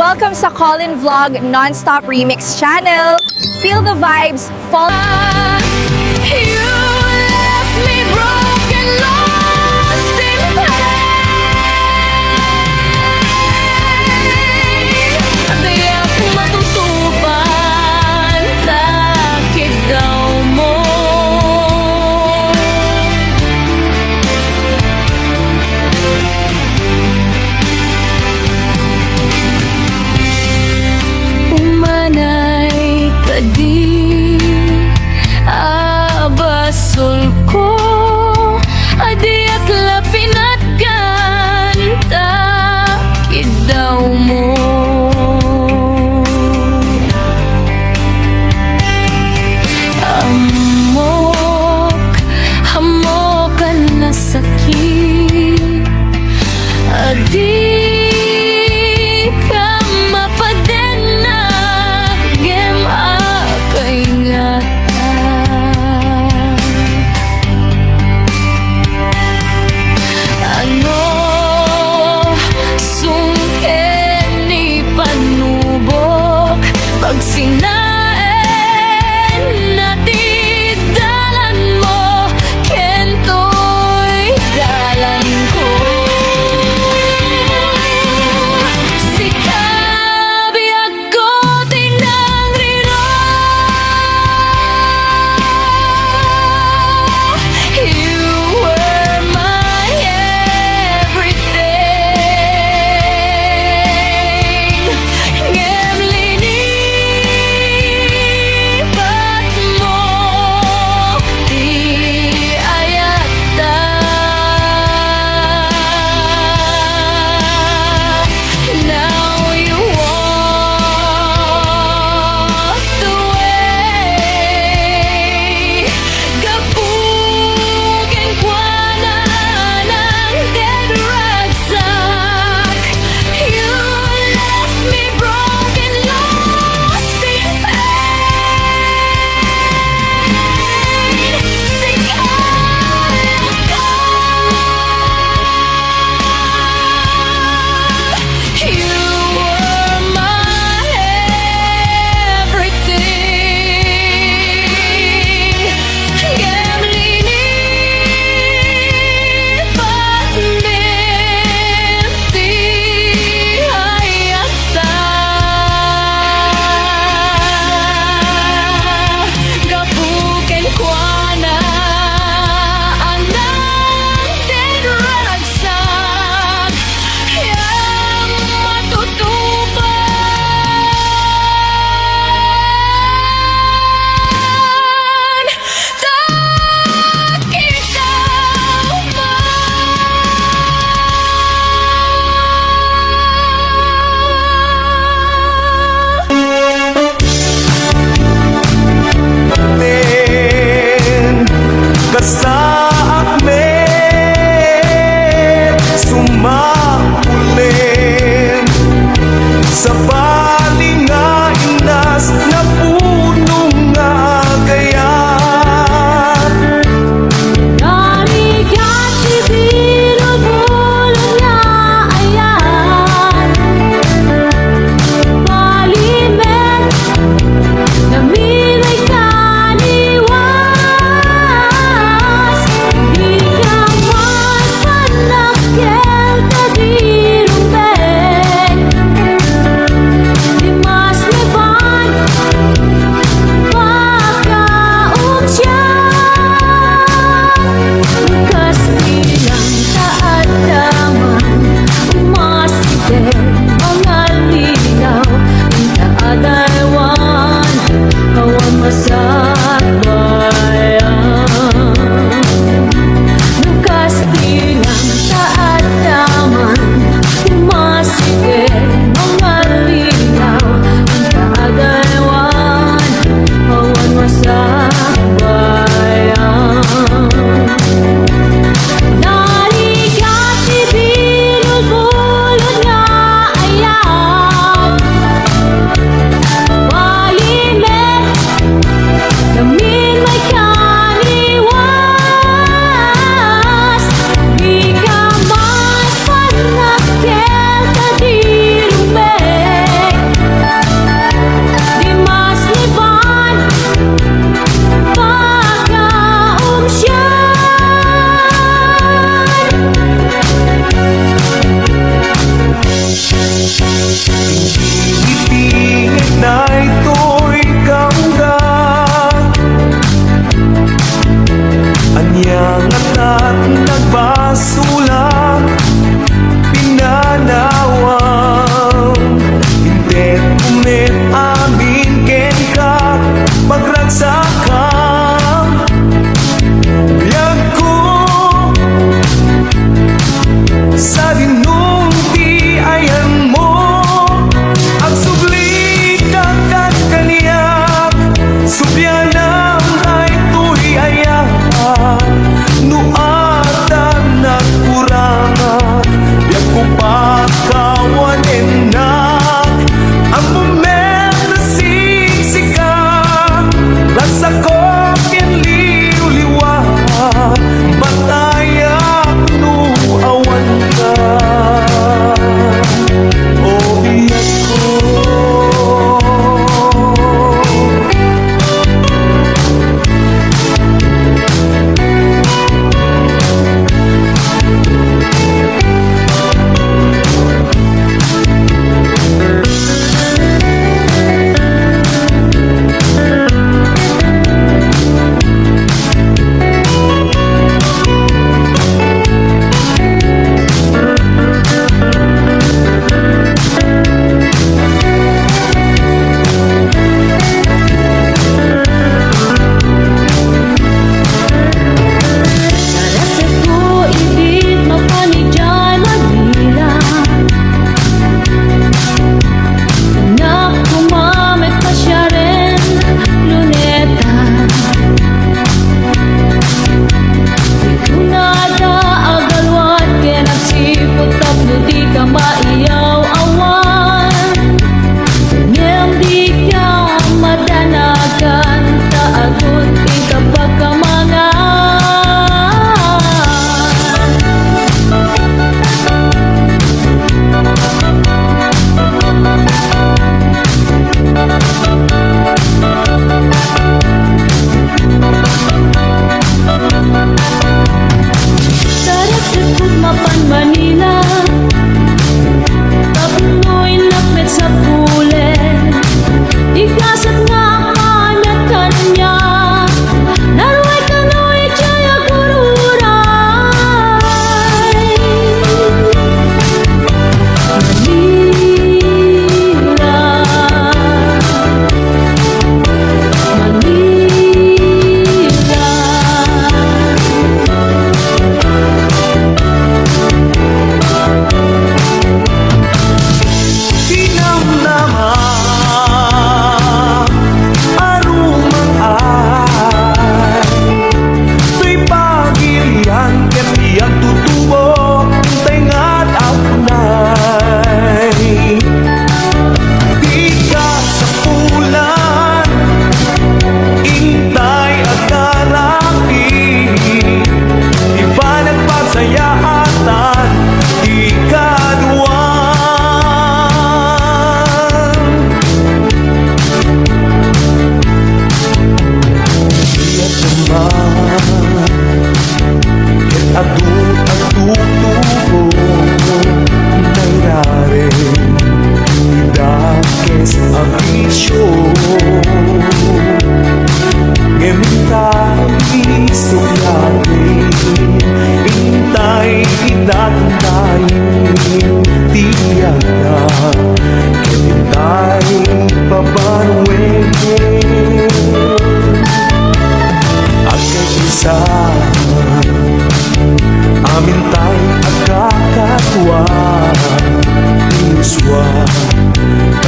Welcome sa Colin Vlog Non-Stop Remix Channel. Feel the vibes, fall. You left me broken, lost in pain. Di ako matutupan, takip daw mo. Umanay ka di abasol ko, adi at lapinat kanta kidaw mo. Hamok ka na sakit, adi ka mapadenag, gem akaingatan. Ano sungken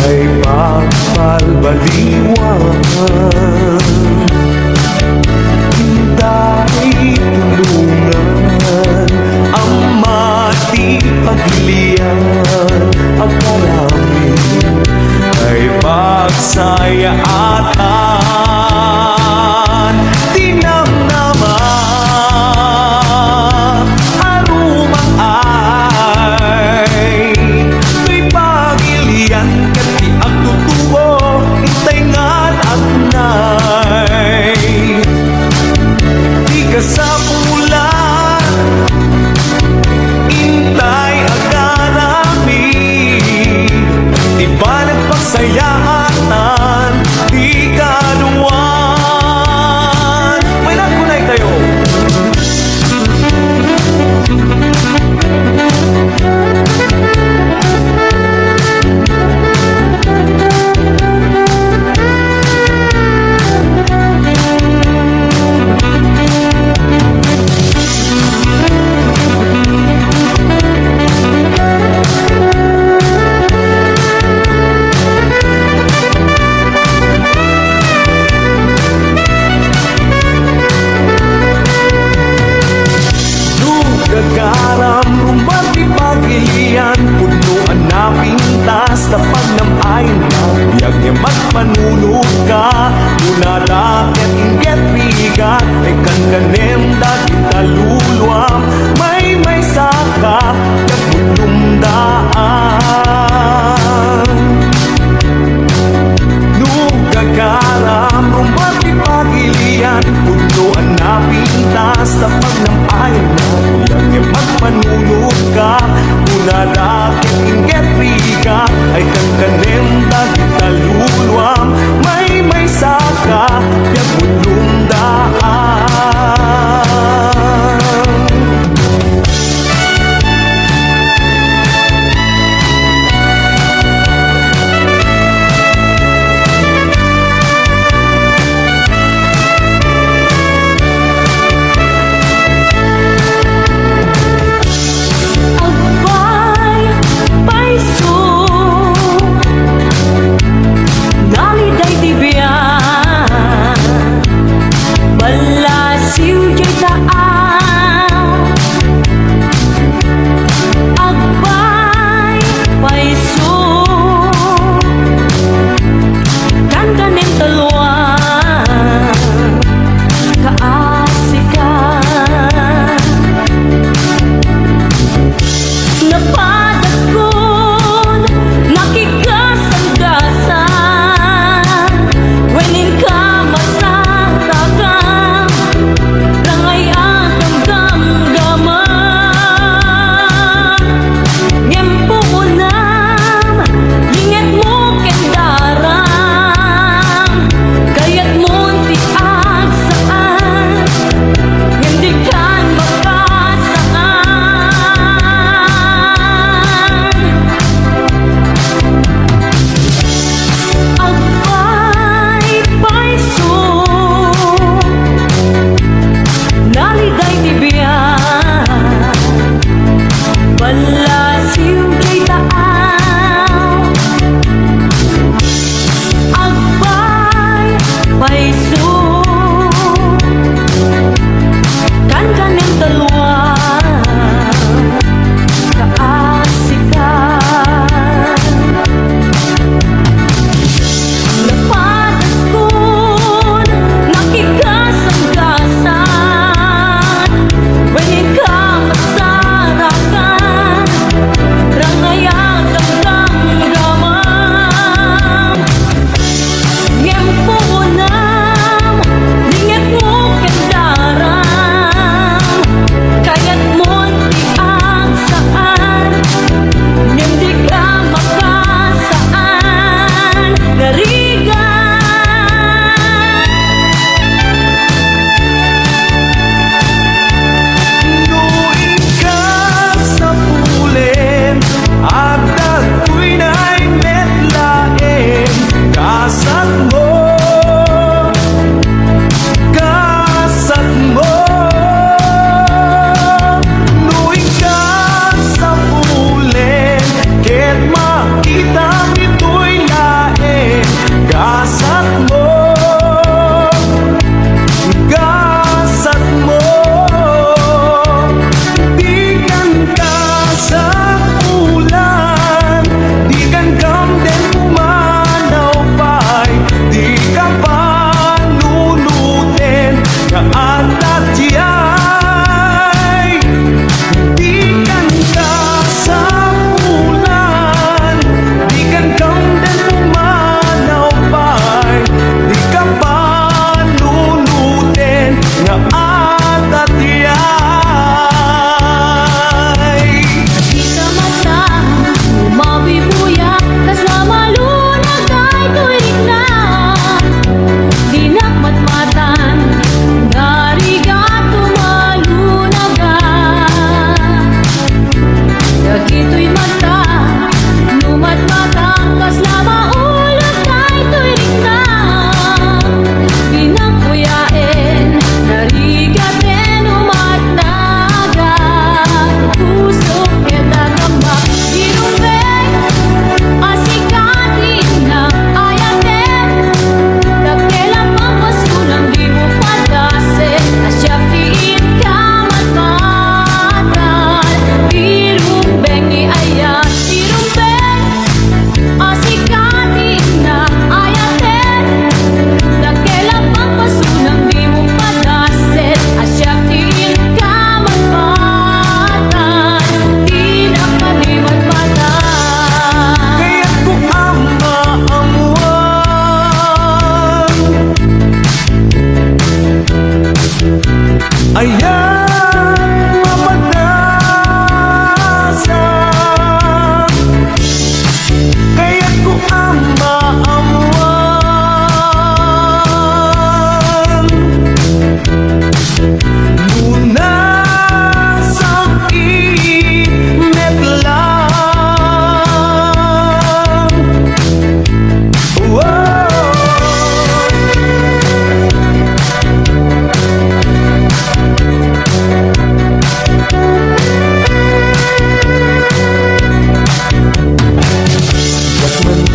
ay pagpalbaliwan. Hintay tulungan ang mati pagliyan. Ang karami ay pagsayaan. Tinamnaman arumang ay may pagilian. Kati ang tutuo itay ngan at nay di ka sa ulan intay agarami. Di ba nagpagsayaan di ka duwan. May nagkunay tayo. Gagaram, rumati pagilian, punuan na pintas, tapag ng ayon na, biyag niya magpanunod ka, unalakit inget bigat, ay kanganem dati taluluam, may saka, kagulumdaan. Gagaram, rumati pagilian, punuan na pintas, tapag ng ayon na, biyag magpanunod ka, unalakit inget bigat, ay kangkanem dati taluluam, may saka, biyag mulumdaan.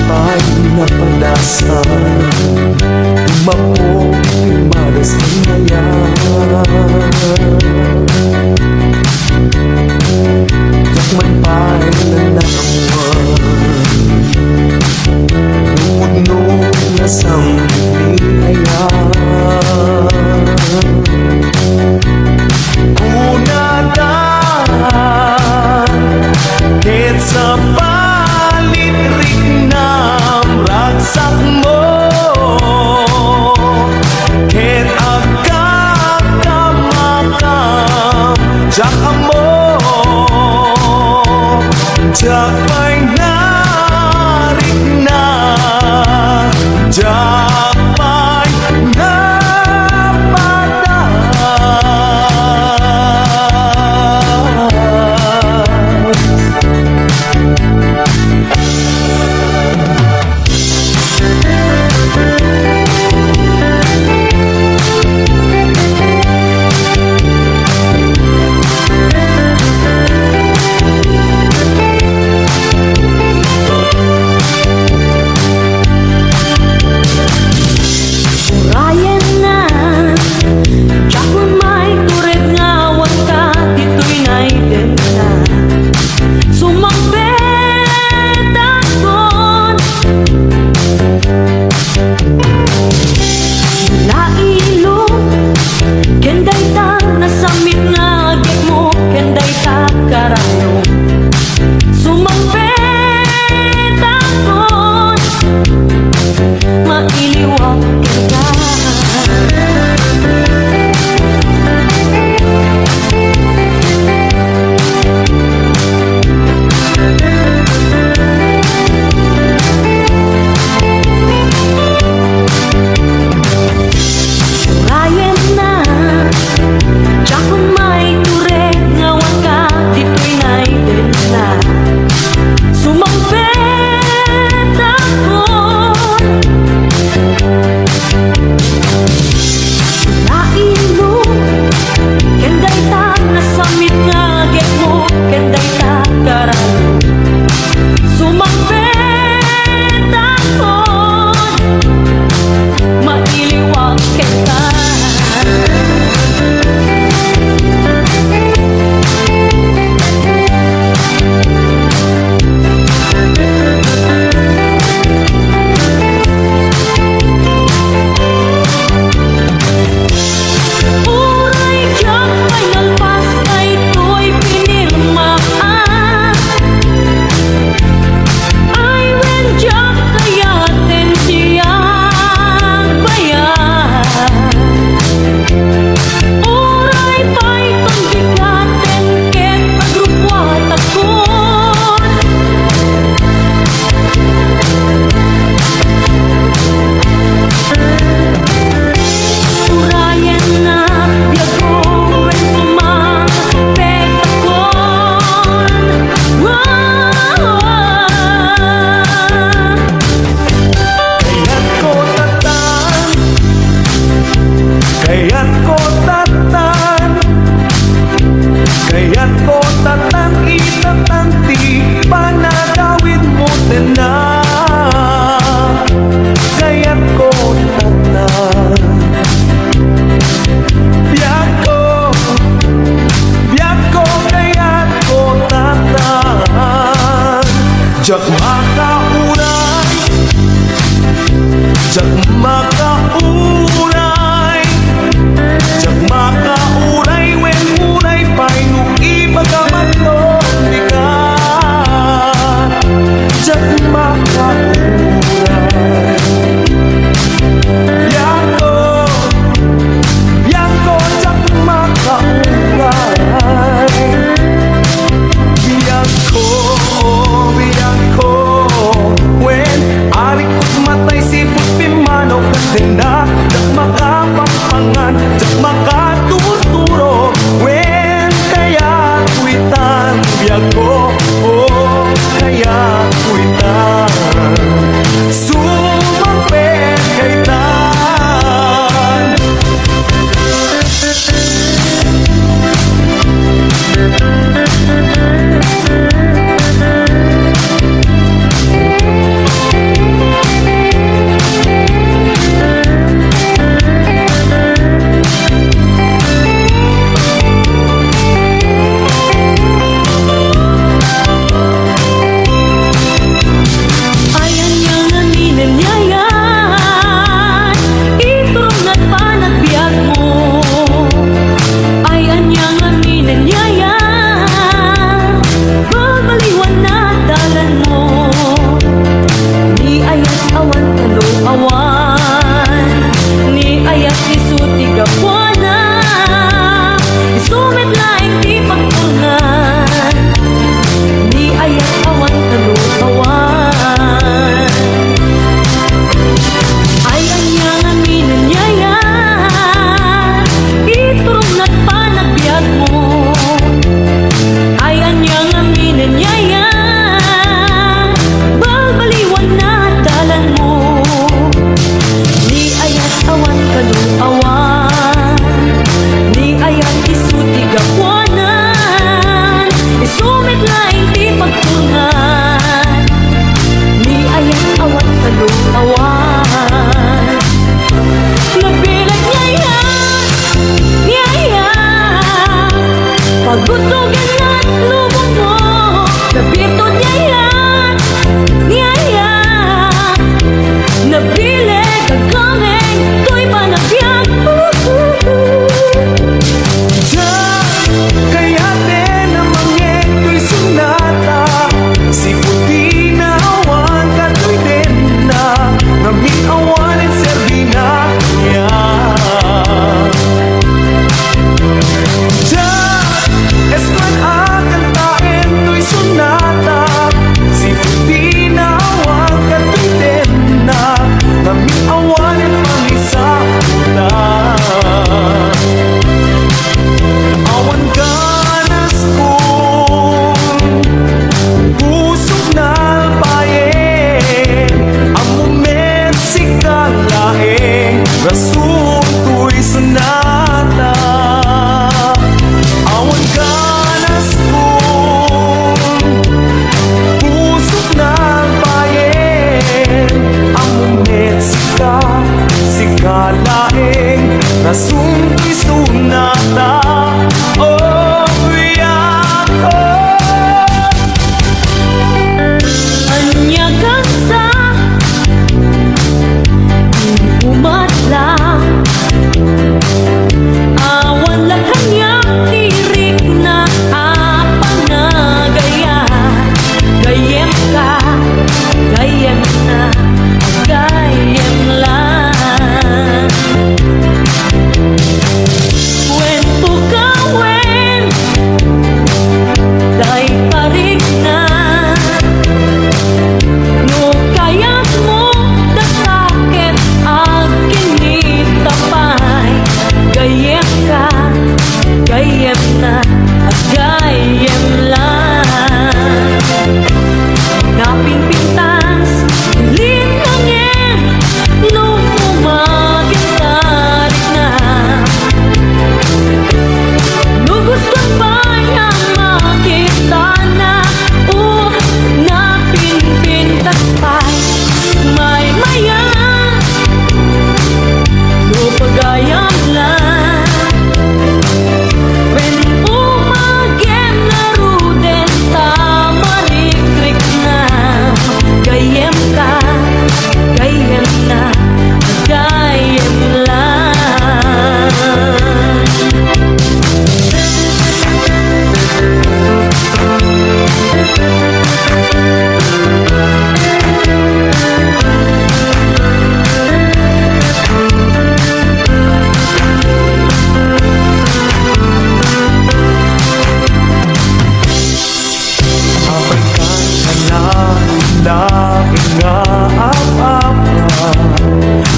pa'y napadasan Mapo, malas na Yakman pa'y nanawan Nupudno na sambitin Ket sa palit-rik nam ragsak mo Ket agkakamakam Jak amo Jak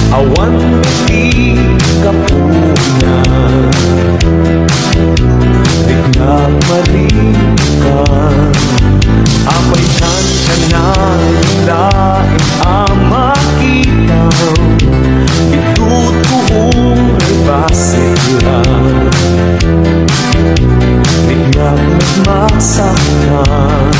awan di kapunan, bigla malikan, apaitan ka na laing amakitaw, itutuong basit lang, bigla masaktan.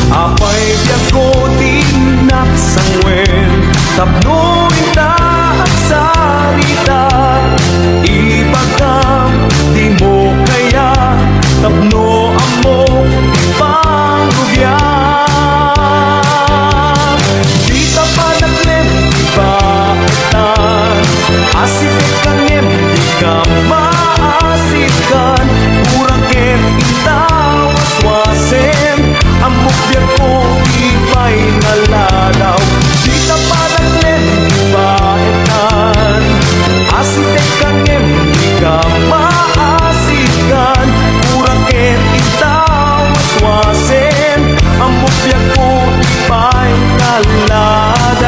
Apay biyago din naksangwen, tapno itaak sarita, ibagam di mo kaya, tapno amo ipangrubyan. Di ka pa naglem, di ba etan, asipit kangem, di ka maasikan, uraket itawaswasen, amok biya ko ipay nalalaw. Di ka pa naglem, di ba etan, asipit kangem, di ka maasikan, uraket itawaswasen, amok biya ko ipay nalalaw.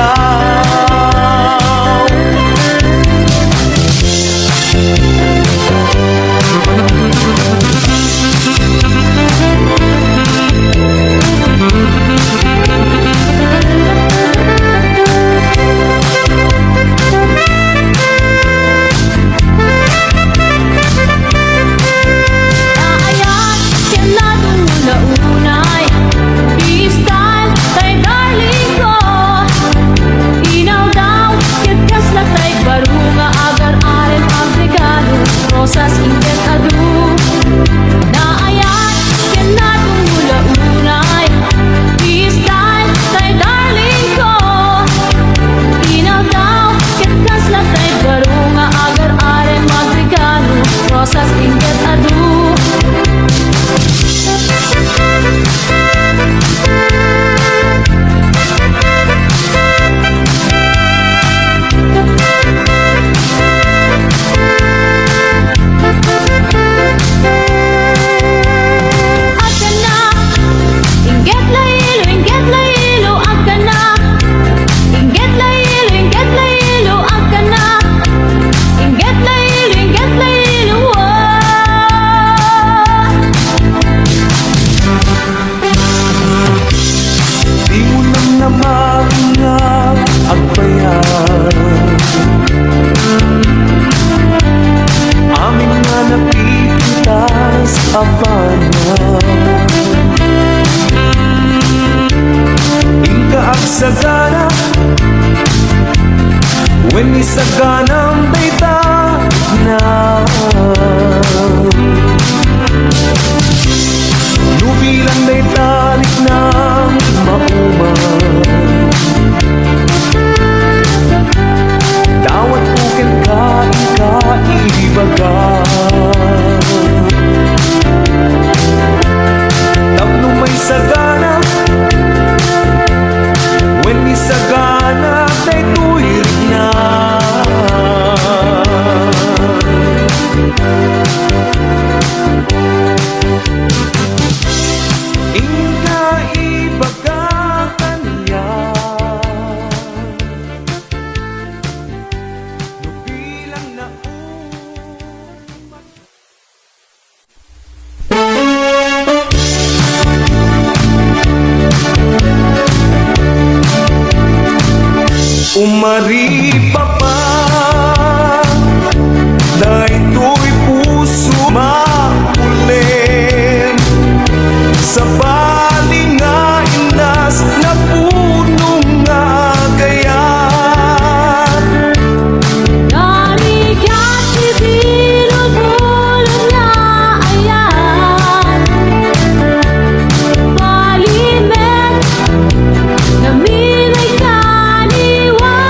Naayan, kailangan mo na unay, di-style, kay darling ko. Inaw daw, kitkas na tay barunga, agar-arin ang regalo, rosas inget adu. Naayan, kailangan mo na unay, di-style, kay darling ko. Inaw daw, kitkas na tay barunga, agar-arin ang regalo, rosas inget adu. Agana, inget laylo, agana. Inget laylo, agana. Inget laylo, Di mo naman nga agbayan, amin nga napipitas apana, inka agsagana, when isaganang baita na, nubilang day talik ng mauma, dawat pukin ka ikaibaga, tapno may sagana, when isagana tay tuwid na. Inka ibaga kanya, nubilang na umari pa dahil ito'y puso makulim sa balinga-inas na punong nga gaya. Narigat ibinulbulo na ayan, palimet na minay kaniwan.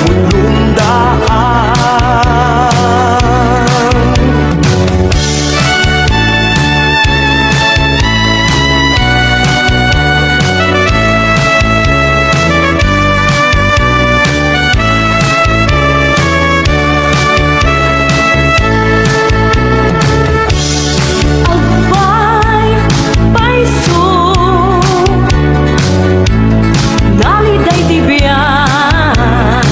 lumdaan. Agbay, paiso, naliday tibiyan,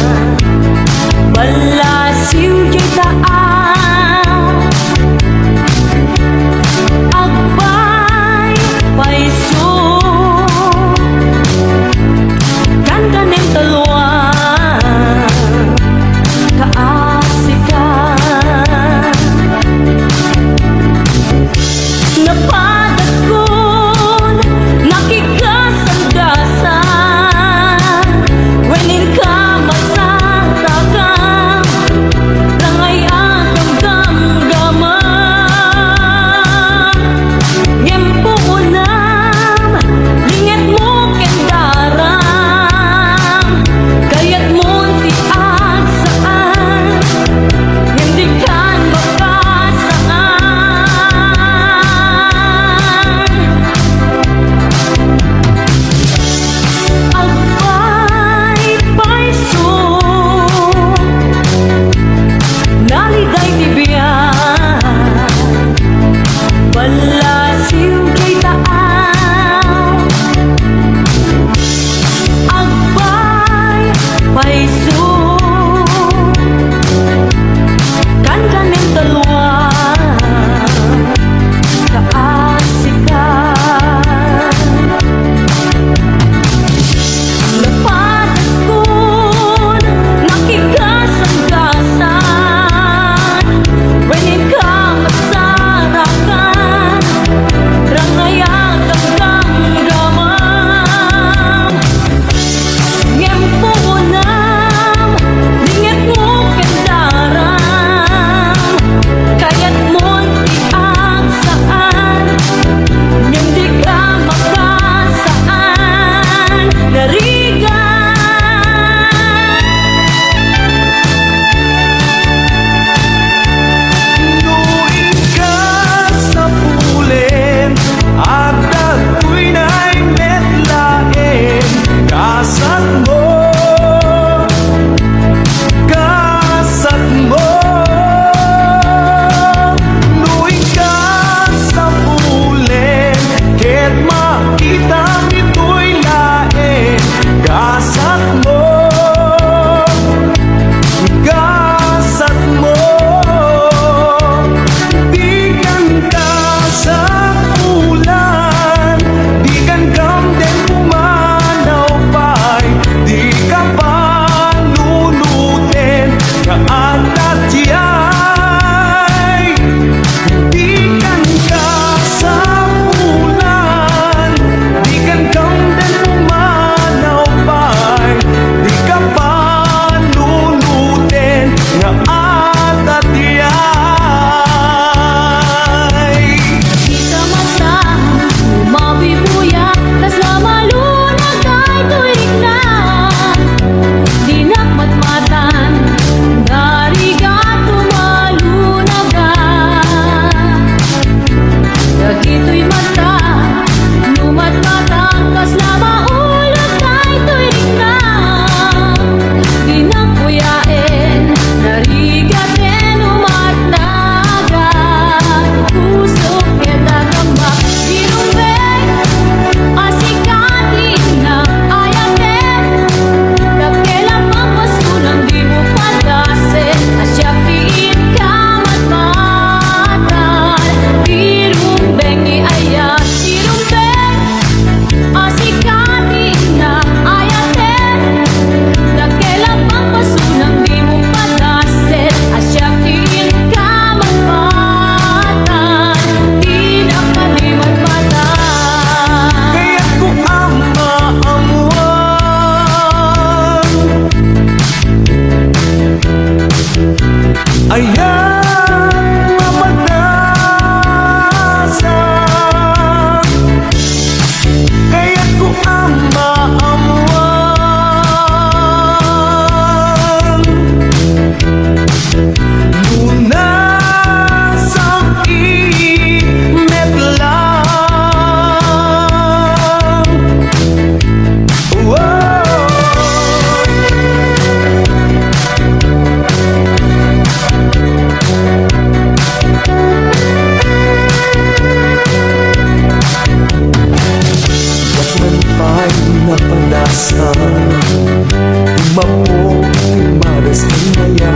Estrella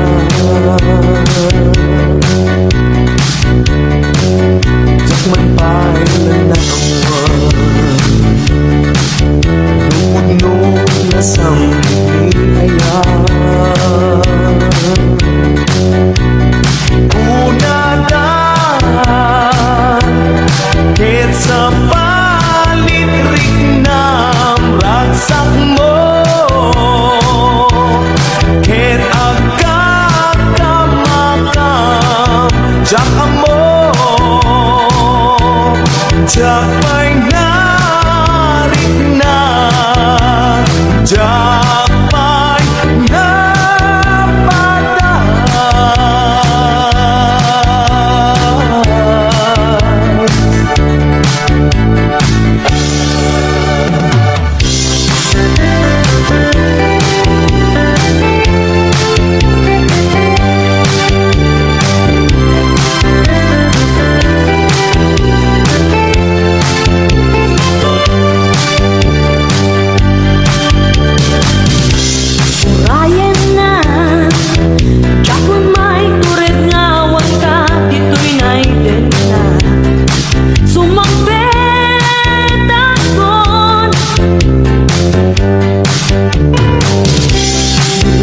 Jakman pa'y lanawan Nupudnog na sambihayan Unadan Ket sa palit rignam ragsak mo Ket agkakamakam Jak amo Jak may narik na Jak may napatas Urayan na Jakon may tured nga wangka dito'y naiden na Sumampet akon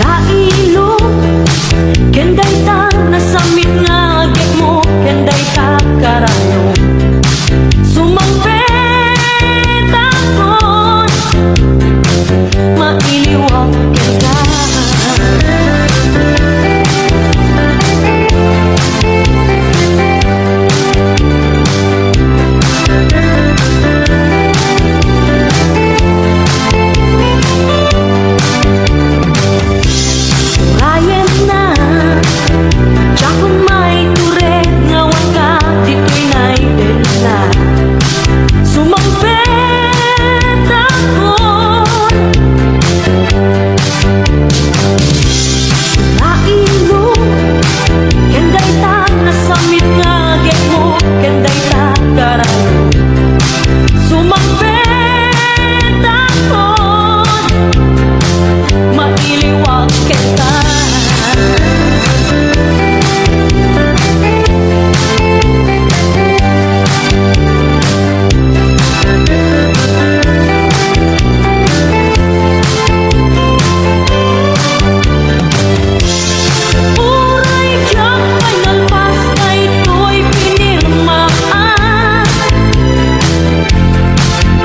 Lailo Kenday ta nasamit nga agit mo Kenday ka karayo Sumampet akon Mailiwag ka Urayan na Jakon may tured nga wangka dito'y naiden na Sumampet akon Lailo Kenday ta nasamit nga agit mo Kenday ta karayo Sumampet akon Mailiwag kita Uray jak kay nalpas na ito'y pinirmaan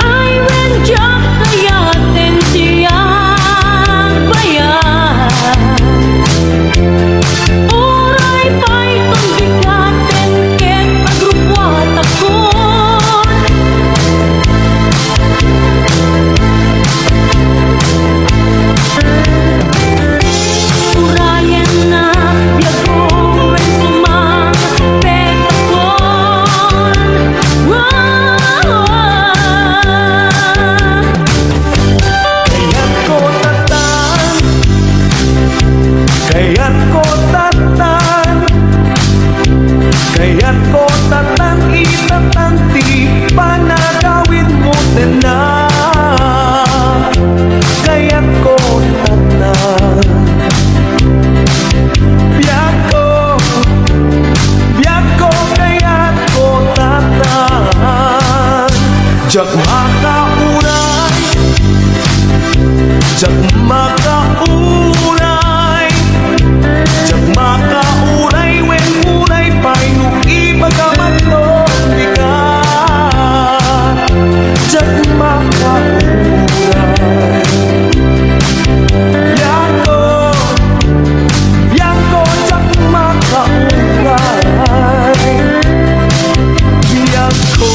Ay wen jak kayaten siyang bayan Uray pa'y tong bigaten ket agrupwat akon Urayan na biyago wen sumampet akon Kaya't ko tatan Kaya't ko tatan Itatan ti panagawin mo na Kaya't ko tatan Biyak ko kaya't ko tatan Jak makauray Jak makauray Jak makauray wen uray pa'y nung ibagamat no bigat Jak makauray Biyak ko jak makauray Biyak ko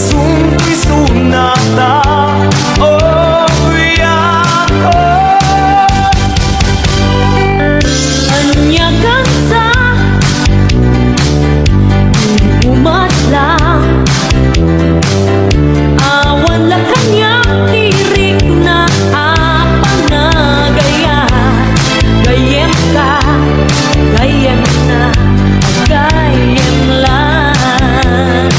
sungko'y sunata. Oh, yako. Anya kang sa umatlang awan la kanyang tirik na apanagaya. Gayem ka, gayem na, gayem lang.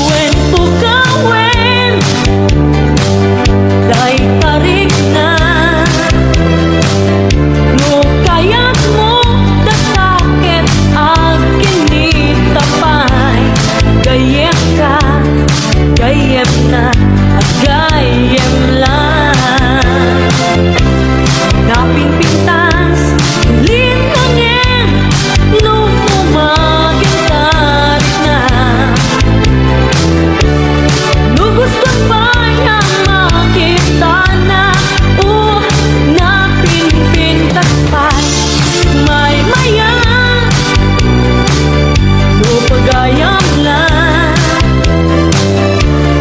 When pugawin, dahil tarik na. No kayat mo dasakit ang kinitapay. Gayem ka, gayem na, at gayem lang. Napinpintas, linangin, no umagin tarik na. No gusto pa niya makita na napinpintas pa may maya. No pagayam lang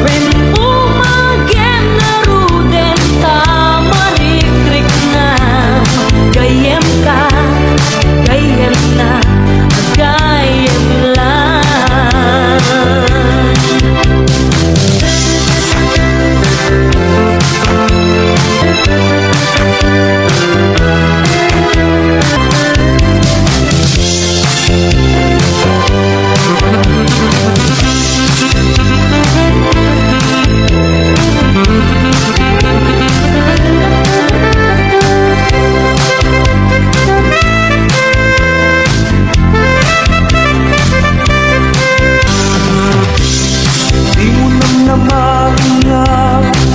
when umagin na ruden tamarikrik na. Gayem ka, gayem na, gayem lang. Di mo naman nga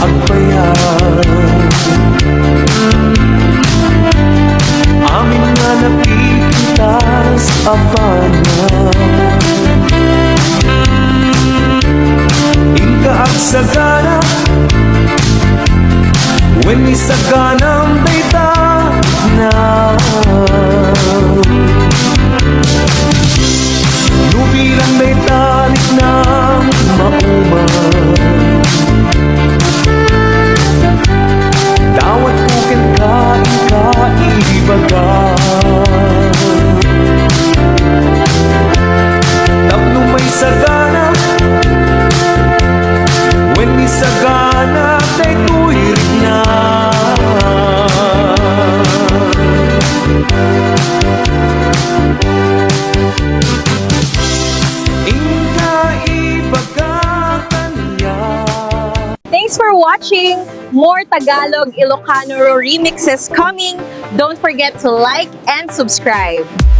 agbayan. Amin nga napipitas apanan. Inka ang sagana when isaganang dayta na. Nubilang daytanik ng mauman. Dawat kukin kain kaibagan. Tapno may sagana when may sagana tay tuwirik na. Inka ibagatan niya. Thanks for watching! More Tagalog Ilocano remixes coming. Don't forget to like and subscribe.